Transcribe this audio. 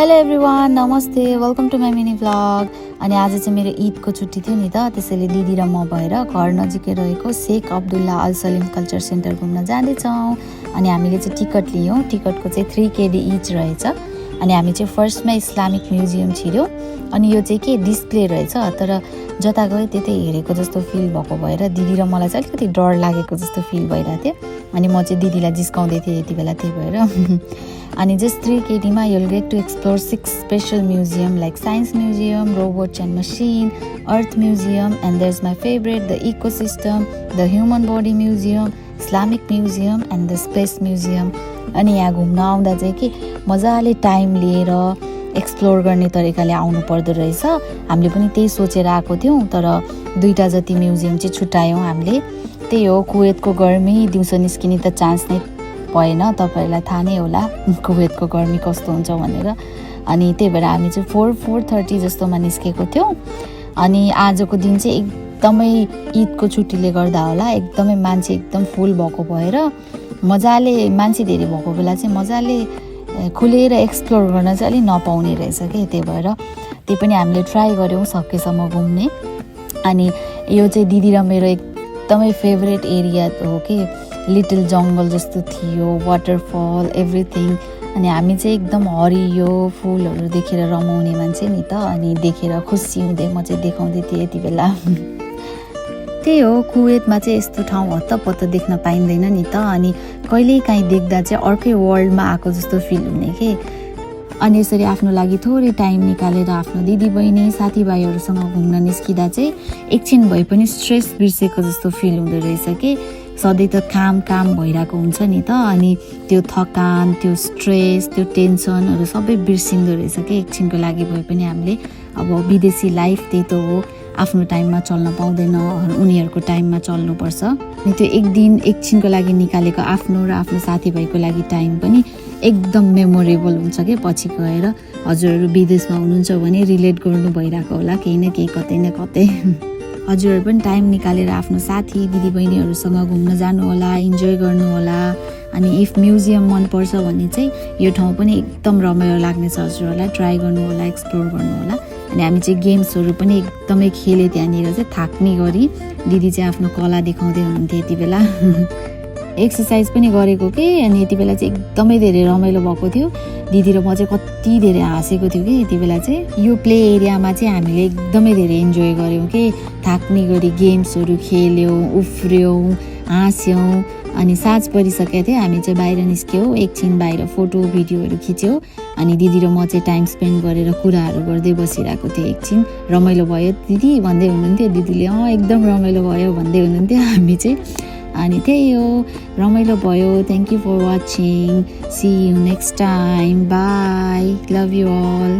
Hello everyone, नमस्ते, welcome to my mini vlog. अनि आज चाहिँ मेरो ईदको छुट्टी थियो नि त, त्यसैले दिदी र म भएर घर नजिकै रहेको Sheikh Abdullah Al Salim culture centre घुम्न जाँदैछौँ। अनि हामीले चाहिँ टिकट लियौँ। टिकटको चाहिँ 3 KD इच रहेछ। अनि हामी चाहिँ फर्स्टमा इस्लामिक म्युजियम छिर्यौँ। अनि यो चाहिँ के डिस्प्ले रहेछ, तर जता गयो त्यतै हेरेको जस्तो फिल भएको भएर दिदी र मलाई चाहिँ अलिकति डर लागेको जस्तो फिल भइरहेको थियो। अनि म चाहिँ दिदीलाई जिस्काउँदै थिएँ यति बेला, त्यही भएर अनि जस्ट 3 KD मा you'll get to explore 6 special museum like Science Museum, Robots and Machine, Earth Museum, and there's my favorite, the Ecosystem, the Human Body Museum, Islamic Museum and the Space Museum. अनि यहाँ घुम्न आउँदा चाहिँ के मजाले time लिएर explore गर्ने तरिकाले आउनु पर्दो रहेछ। हामीले पनि त्यही सोचेर आएको थियौँ, तर 2टा जति म्युजियम चाहिँ छुट्यायौँ हामीले। त्यही हो, कुवेतको गर्मी, दिउँसो निस्किने त चान्स नै भएन। तपाईँहरूलाई थाहा नै होला कुवेतको गर्मी कस्तो हुन्छ भनेर। अनि त्यही भएर हामी चाहिँ 4:30 जस्तोमा निस्केको थियौँ। अनि आजको दिन चाहिँ एकदमै ईदको छुट्टीले गर्दा होला एकदमै मान्छे एकदम फुल भएको भएर मजाले मान्छे धेरै भएको बेला चाहिँ मजाले खुलेर एक्सप्लोर गर्न चाहिँ अलिक नपाउने रहेछ कि, त्यही भएर त्यही पनि हामीले ट्राई गऱ्यौँ सकेसम्म घुम्ने। अनि यो चाहिँ दिदी र मेरो एकदमै फेभरेट एरिया हो कि, लिटल जङ्गल जस्तो थियो, वाटरफल एभ्रिथिङ। अनि हामी चाहिँ एकदम हरियो फुलहरू देखेर रमाउने मान्छे नि त, अनि देखेर खुसी हुँदै म चाहिँ देखाउँदै थिएँ यति बेला। त्यही हो, कुवेतमा चाहिँ यस्तो ठाउँ हत्तपत्त देख्न पाइँदैन नि त। अनि कहिलेकाहीँ देख्दा चाहिँ अर्कै वर्ल्डमा आएको जस्तो फिल हुने के। अनि यसरी आफ्नो लागि थोरै टाइम निकालेर आफ्नो दिदीबहिनी साथीभाइहरूसँग घुम्न निस्किँदा चाहिँ एकछिन भए पनि स्ट्रेस बिर्सेको जस्तो फिल हुँदो रहेछ कि। सधैँ त काम भइरहेको हुन्छ नि त, अनि त्यो थकान, त्यो स्ट्रेस, त्यो टेन्सनहरू सबै बिर्सिँदो रहेछ कि एकछिनको लागि भए पनि। हामीले अब विदेशी लाइफ त्यही त हो, आफ्नो टाइममा चल्न पाउँदैन, उनीहरूको टाइममा चल्नुपर्छ। अनि त्यो एक दिन एकछिनको लागि निकालेको आफ्नो र आफ्नो साथीभाइको लागि टाइम पनि एकदम मेमोरेबल हुन्छ कि पछि गएर। हजुरहरू विदेशमा हुनुहुन्छ भने रिलेट गर्नु भइरहेको होला केही न केही, कतै न कतै। हजुरहरू पनि टाइम निकालेर आफ्नो साथी दिदीबहिनीहरूसँग घुम्न जानु होला, इन्जोय गर्नु होला। अनि इफ म्युजियम मनपर्छ भने चाहिँ यो ठाउँ पनि एकदम रमाइलो लाग्नेछ हजुरहरूलाई, ट्राई गर्नु होला, एक्सप्लोर गर्नु होला। अनि हामी चाहिँ गेम्सहरू पनि एकदमै खेले त्यहाँनिर चाहिँ थाक्ने गरी। दिदी चाहिँ आफ्नो कला देखाउँदै हुनुहुन्थ्यो यति बेला। एक्सर्साइज पनि गरेको कि, अनि यति बेला चाहिँ एकदमै धेरै रमाइलो भएको थियो। दिदी र म चाहिँ कति धेरै हाँसेको थियो कि यति बेला चाहिँ। यो प्ले एरियामा चाहिँ हामीले एकदमै धेरै इन्जोय गऱ्यौँ कि, थाक्ने गरी गेम्सहरू खेल्यौँ, उफ्र्यौँ, हाँस्यौँ। अनि साँझ परिसकेको थियो, हामी चाहिँ बाहिर निस्क्यौँ, एकछिन बाहिर फोटो भिडियोहरू खिच्यौँ। अनि दिदी र म चाहिँ टाइम स्पेन्ड गरेर कुराहरू गर्दै बसिरहेको थिएँ। एकछिन रमाइलो भयो दिदी भन्दै हुनुहुन्थ्यो, दिदीले एकदम रमाइलो भयो भन्दै हुनुहुन्थ्यो। हामी चाहिँ अनि त्यही हो, रमाइलो भयो। Thank you for watching, see you next time, bye, love you all.